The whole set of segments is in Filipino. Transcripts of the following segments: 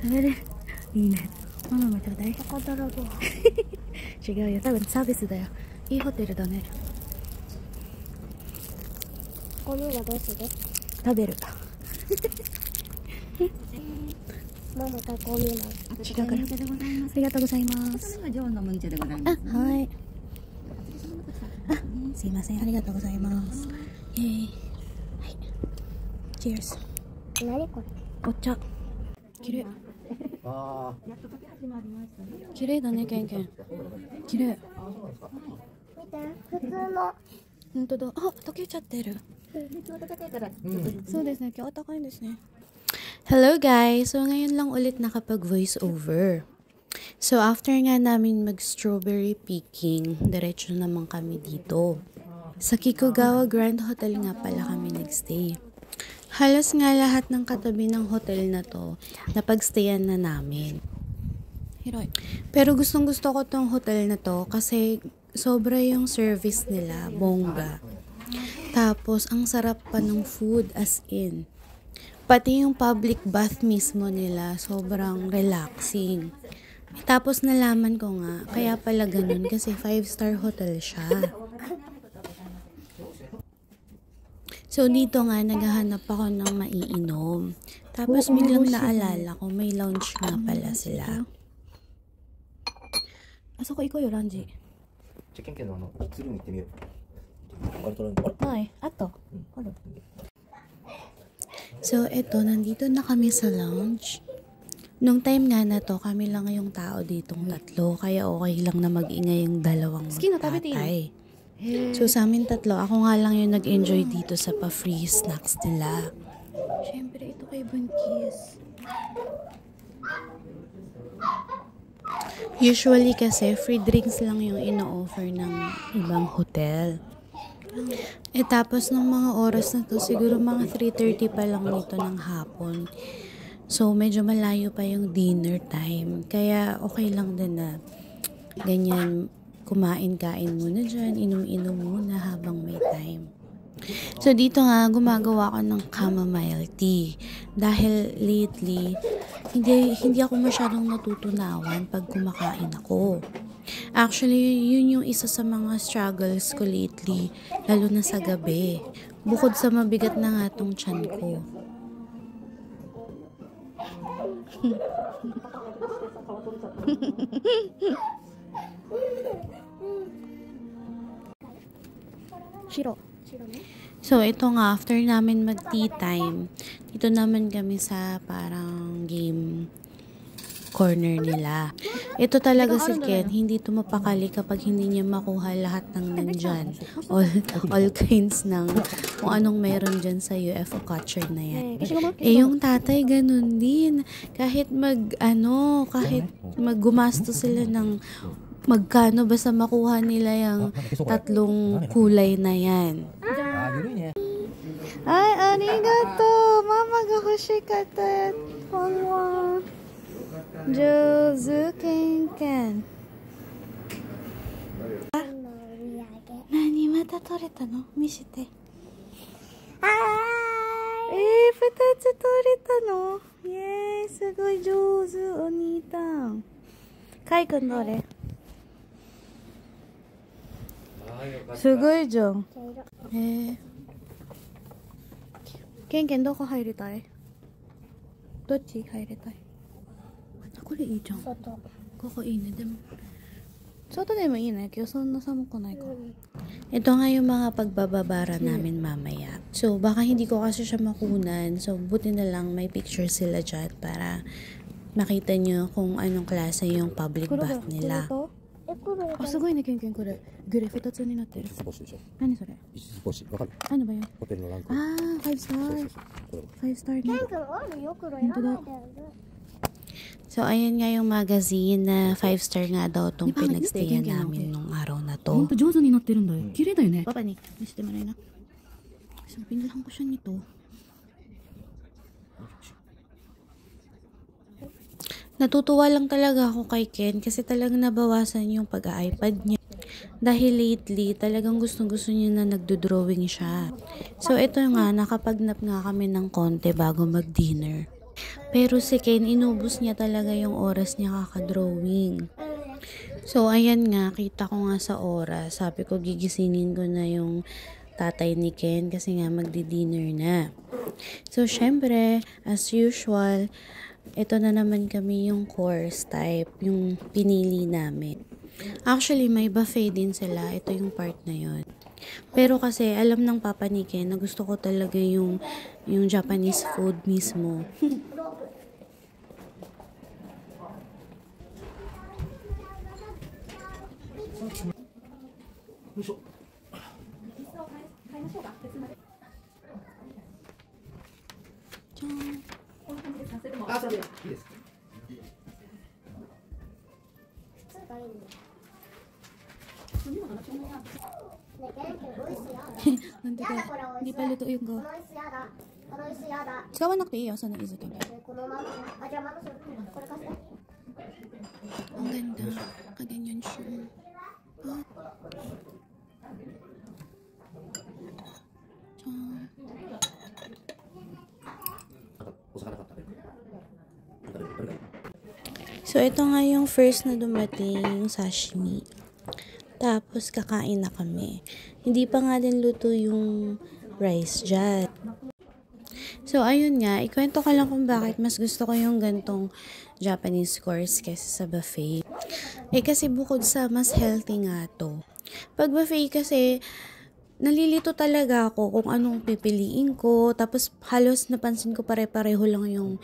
食べれる。いいね。ママもちょうだい。違うよ、多分サービスだよ。いいホテルだね。このはどうする？食べる。ママとこう見ない。違うから。ありがとうございます。これは常温の麦茶でございます。はい。すいません、ありがとうございます。はい。チェアス。何これ？お茶。綺麗。綺麗だね、ケンケン。綺麗。見て、普通の。本当だ。あ、溶けちゃってる。そうですね、今日暖かいんですね。Hello guys! So ngayon lang ulit nakapag voice over. So after nga namin mag strawberry picking, diretso naman kami dito. Sa Kikugawa Grand Hotel nga pala kami nagstay. Halos nga lahat ng katabi ng hotel na to, napagstayan na namin. Pero gustong gusto ko tong hotel na to kasi sobra yung service nila, bongga. Tapos ang sarap pa ng food as in. Pati yung public bath mismo nila, sobrang relaxing. Tapos nalaman ko nga, kaya pala ganun kasi 5-star hotel siya. So dito nga, naghahanap ako ng maiinom. Tapos biglang naalala ko, may lounge nga pala sila. Asoko iko yo, Ranji. Ay, ato. So, eto, nandito na kami sa lounge. Nung time nga na to, kami lang yung tao ditong tatlo. Kaya okay lang na mag-ingay yung dalawang tatay. So, sa amin tatlo, ako nga lang yung nag-enjoy dito sa pa-free snacks nila. Siyempre, ito kay Bunkies. Usually kasi, free drinks lang yung ino-offer ng ibang hotel. Tapos ng mga oras na to, siguro mga 3:30 pa lang nito ng hapon. So, medyo malayo pa yung dinner time. Kaya, okay lang din na ganyan, kumain-kain muna dyan, inom-inom muna habang may time. So, dito nga, gumagawa ko ng chamomile tea. Dahil lately, hindi ako masyadong natutunawan pag kumakain ako. Actually, yun yung isa sa mga struggles ko lately, lalo na sa gabi. Bukod sa mabigat na nga tong tiyan ko. Shiro. So, ito nga, after namin mag-tea time, dito naman kami sa parang game corner nila. Ito talaga si Ken, hindi ito mapakali kapag hindi niya makuha lahat ng nandyan. All kinds ng kung anong meron dyan sa UFO catcher na yan. Yung tatay ganun din. Kahit maggumasto sila ng magkano basta makuha nila yung tatlong kulay na yan. Ay, arigato! Mama ga hoshikatta. Konwa. Jozu Ken-ken. Nani, mata toreta no? Mishite. 2つ取れたの？イエーイ、すごい上手、お兄たん。かいくんどれ？すごいじゃん。ケンケンどこ入りたい？どっち入りたい？これいいじゃん。ここいいね。でも外でもいいね。今日そんな寒くないから。Ito nga yung mga pagbababara namin mamaya. So, baka hindi ko kasi siya makunan. So, buti na lang may picture sila dyan para makita nyo kung anong klase yung public bath nila. Ah, すごいね、ケンケンこれ。グレ2つになってる。何それ？何ばよ。ホテルのランク。あー、5 star。5 star ね。本当だ。So, ayan nga yung magazine na 5-star nga daw itong pinagstayan namin nung araw na to. ほんと上手になってるんだよ。綺麗だよね。パパに見せてもらえな。So, pindahan ko siya nito. Natutuwa lang talaga ako kay Ken kasi talagang nabawasan yung pag-iPad niya. Dahil lately, talagang gustong-gusto niya na nagdo-drawing siya. So, ito nga, nakapagnap nga kami ng konti bago mag-dinner. Pero si Ken, inubos niya talaga yung oras niya kakadrawing. So, ayan nga, kita ko nga sa oras. Sabi ko, gigisingin ko na yung tatay ni Ken kasi nga magdi-dinner na. So, syempre, as usual, ito na naman kami yung course type, yung pinili namin. Actually, may buffet din sila. Ito yung part na yon. Pero kasi, alam ng papa ni Ken na gusto ko talaga yung Japanese food mismo. Hindi pa luto yung go. Tsukawa nakuti iyo, sana izuki. Ang ganda. Kaganyan siya. So, ito nga yung first na dumating, yung sashimi. Tapos, kakain na kami. Hindi pa nga din luto yung rice dyan. So, ayun nga, ikwento ko lang kung bakit mas gusto ko yung gantong Japanese course kaysa sa buffet. Kasi bukod sa mas healthy nga to. Pag buffet kasi, nalilito talaga ako kung anong pipiliin ko. Tapos, halos napansin ko pare-pareho lang yung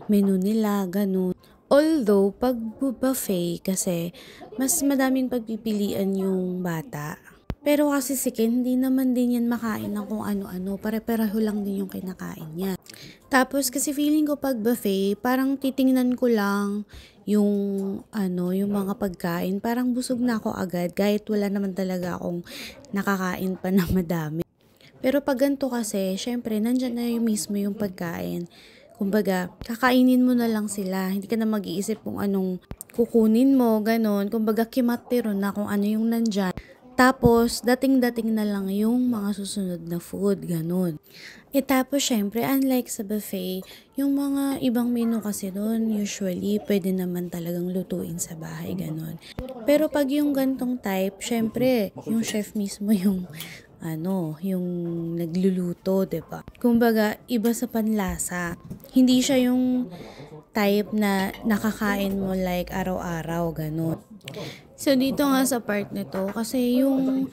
menu nila, ganun. Although, pag buffet kasi, mas madaming pagpipilian yung bata. Pero kasi si Ken, hindi naman din yan makain ng kung ano-ano. Pare-pareho lang din yung kinakain niya. Tapos, kasi feeling ko pag buffet, parang titingnan ko lang yung mga pagkain. Parang busog na ako agad, kahit wala naman talaga akong nakakain pa na madami. Pero pag ganito kasi, syempre, nandyan na yung mismo yung pagkain. Kumbaga, kakainin mo na lang sila. Hindi ka na mag-iisip kung anong kukunin mo, ganon. Kumbaga, kimatiro na kung ano yung nandyan. Tapos, dating-dating na lang yung mga susunod na food, ganon. Tapos, syempre, unlike sa buffet, yung mga ibang menu kasi doon, usually, pwede naman talagang lutuin sa bahay, ganon. Pero pag yung gantong type, syempre, yung chef mismo yung nagluluto, diba? Kumbaga, iba sa panlasa. Hindi siya yung type na nakakain mo like araw-araw, ganun. So, dito nga sa part nito, kasi yung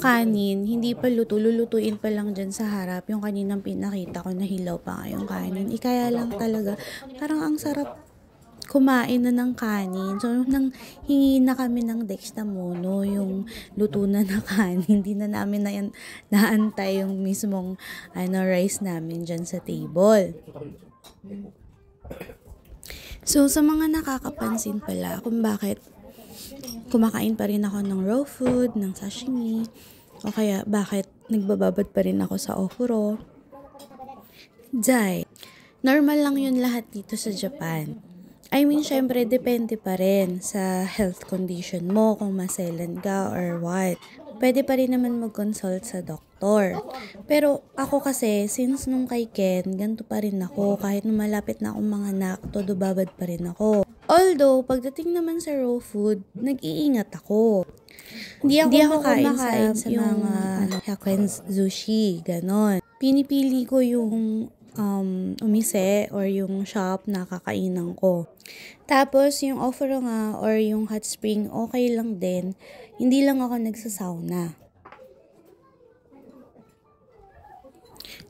kanin, hindi pa luto, lulutuin pa lang dyan sa harap. Yung kaninang pinakita ko, nahilaw pa nga yung kanin. Kaya lang talaga, parang ang sarap kumain na ng kanin. So, nang hingi na kami ng dextamono, yung luto na kanin, hindi na namin naantay yung mismong rice namin dyan sa table. So, sa mga nakakapansin pala kung bakit kumakain pa rin ako ng raw food, ng sashimi, o kaya bakit nagbababad pa rin ako sa okuro. Jai, normal lang yun lahat dito sa Japan. I mean, syempre, depende pa rin sa health condition mo, kung maselan ka or what. Pwede pa rin naman mag-consult sa doktor. Pero ako kasi, since nung kay Ken, ganito pa rin ako. Kahit nung malapit na akong mga anak, todo babad pa rin ako. Although, pagdating naman sa raw food, nag-iingat ako. Hindi ako makain sa mga Hyakuen sushi, ganon. Pinipili ko yung umise or yung shop na kakainan ko. Tapos, yung offer nga or yung hot spring, okay lang din. Hindi lang ako nagsasauna.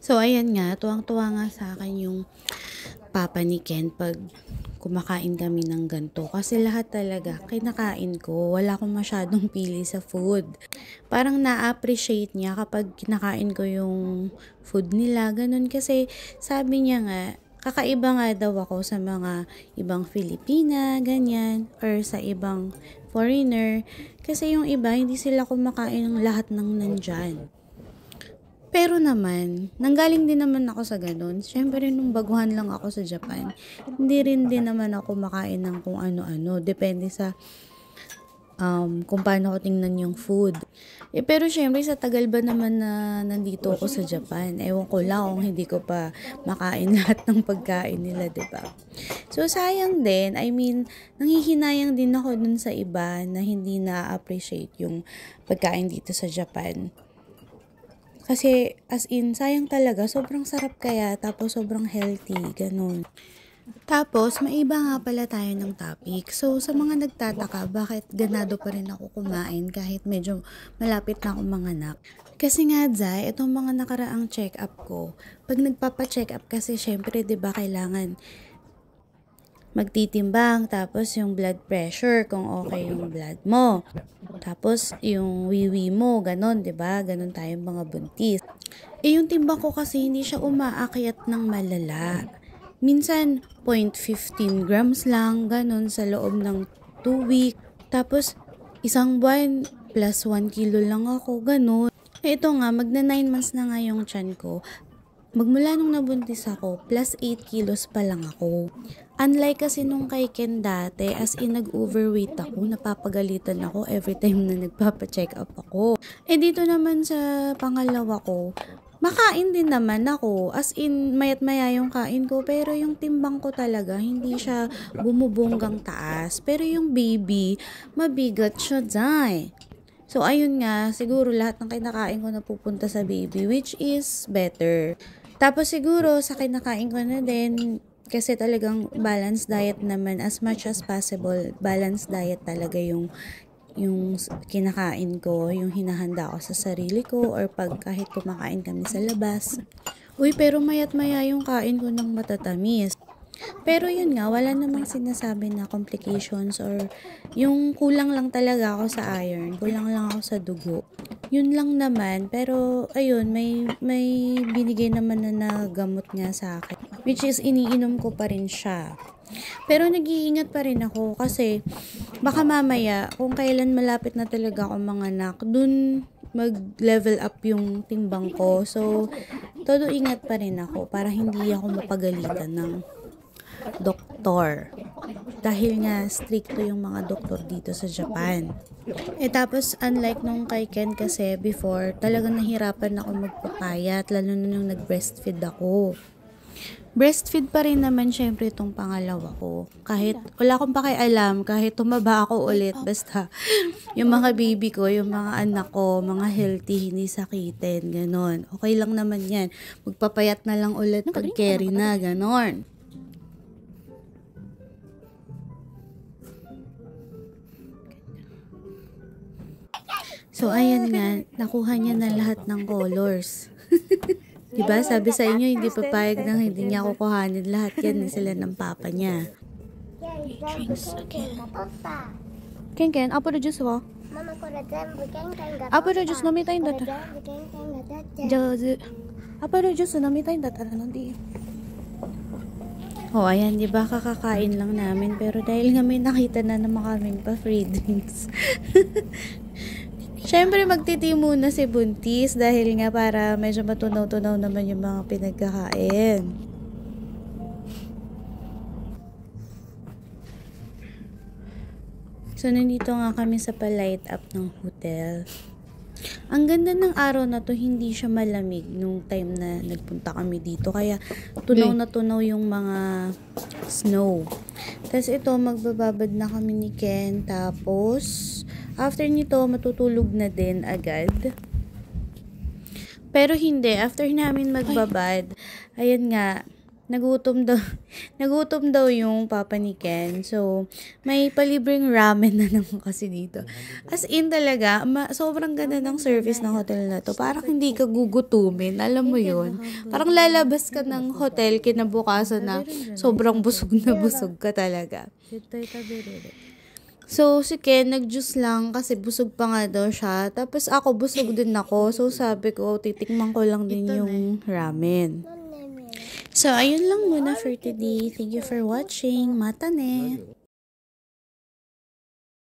So, ayan nga, tuwang-tuwa nga sa akin yung papa ni Ken pag kumakain kami ng ganito. Kasi lahat talaga, kinakain ko. Wala akong masyadong pili sa food. Parang na-appreciate niya kapag kinakain ko yung food nila. Ganun kasi sabi niya nga, kakaiba nga daw ako sa mga ibang Filipina, ganyan, or sa ibang foreigner. Kasi yung iba, hindi sila kumakain ng lahat ng nandyan. Pero naman, nanggaling din naman ako sa ganun. Siyempre, nung baguhan lang ako sa Japan, hindi rin din naman ako makain ng kung ano-ano. Depende sa kung paano ko tingnan yung food. Pero syempre, sa tagal ba naman na nandito ako sa Japan, ewan ko lang kung hindi ko pa makain lahat ng pagkain nila, diba? So, sayang din. I mean, nanghihinayang din ako dun sa iba na hindi na-appreciate yung pagkain dito sa Japan. Kasi, as in, sayang talaga. Sobrang sarap kaya, tapos sobrang healthy, ganun. Tapos, maiba nga pala tayo ng topic. So, sa mga nagtataka, bakit ganado pa rin ako kumain kahit medyo malapit na akong manganak? Kasi nga, Zay, itong mga nakaraang check-up ko, pag nagpapa-check up kasi, syempre, diba, kailangan magtitimbang, tapos yung blood pressure, kung okay yung blood mo. Tapos, yung wiwi mo, ganon, diba? Ganon tayong mga buntis. Yung timbang ko kasi, hindi siya umaakyat ng malala. Minsan, 0.15 grams lang, ganun, sa loob ng 2 weeks. Tapos, isang buwan, plus 1 kilo lang ako, ganun. Ito nga, magna 9 months na nga yung tiyan ko. Magmula nung nabuntis ako, plus 8 kilos pa lang ako. Unlike kasi nung kay Ken dati, as in nag-overweight ako, napapagalitan ako every time na nagpapa-check up ako. Dito naman sa pangalawa ko, makain din naman ako. As in, mayat maya yung kain ko. Pero yung timbang ko talaga, hindi siya bumubonggang taas. Pero yung baby, mabigat siya, Zay. So, ayun nga, siguro lahat ng kinakain ko napupunta sa baby, which is better. Tapos siguro, sa kinakain ko na din, kasi talagang balanced diet naman, as much as possible, balanced diet talaga yung kinakain ko, yung hinahanda ko sa sarili ko, or pag kahit kumakain kami sa labas. Uy, pero mayat maya yung kain ko ng matatamis. Pero yun nga, wala namang sinasabi na complications or yung kulang lang talaga ako sa iron, kulang lang ako sa dugo. Yun lang naman, pero ayun, may binigay naman na gamot nga sa akin, which is iniinom ko pa rin siya. Pero nag-iingat pa rin ako kasi baka mamaya kung kailan malapit na talaga ako manganak, dun mag-level up yung timbang ko. So, todo ingat pa rin ako para hindi ako mapagalitan ng doktor. Dahil nga stricto yung mga doktor dito sa Japan. Tapos unlike nung kay Ken kasi before, talagang nahirapan ako magpapayat, lalo na nung nag-breastfeed ako. Breastfeed pa rin naman syempre itong pangalawa ko. Kahit wala akong pakialam, kahit tumaba ako ulit, basta yung mga baby ko, yung mga anak ko, mga healthy, hindi sakitin, ganon. Okay lang naman yan. Magpapayat na lang ulit pag carry na, ganon. So, ayan nga, nakuha niya na lahat ng colors. Diba? Sabi sa inyo, hindi papayag nang hindi niya kukuhanin lahat yan sila ng papa niya. Drinks again. Ken, apple juice wa? Mama, これ全部ケンケンがアップルジュース飲みたいんだったらこれ全部ケンケンが取って上手。アップルジュース飲みたいんだったら飲んでいいよ。Ayan, di ba kakakain lang namin, pero dahil nga may nakita na naman kaming pa free drinks. Siyempre, magtiti muna si Buntis dahil nga para medyo matunaw-tunaw naman yung mga pinagkakain. So, nandito nga kami sa pa-light up ng hotel. Ang ganda ng araw na to, hindi siya malamig nung time na nagpunta kami dito. Kaya tunaw na tunaw yung mga snow. Tapos ito, magbababad na kami ni Ken. Tapos, after nito, matutulog na din agad. Pero hindi, after namin magbabad, ayan nga, nagutom daw yung papa ni Ken. So, may palibreng ramen na naman kasi dito. As in talaga, sobrang ganda ng service ng hotel na to. Parang hindi ka gugutumin. Alam mo yun? Parang lalabas ka ng hotel kinabukasan na sobrang busog na busog ka talaga. So, si Ken, nag-juice lang kasi busog pa nga daw siya. Tapos ako, busog din ako. So, sabi ko, titikman ko lang din yung ramen. So, ayun lang muna for today. Thank you for watching. Mata ne!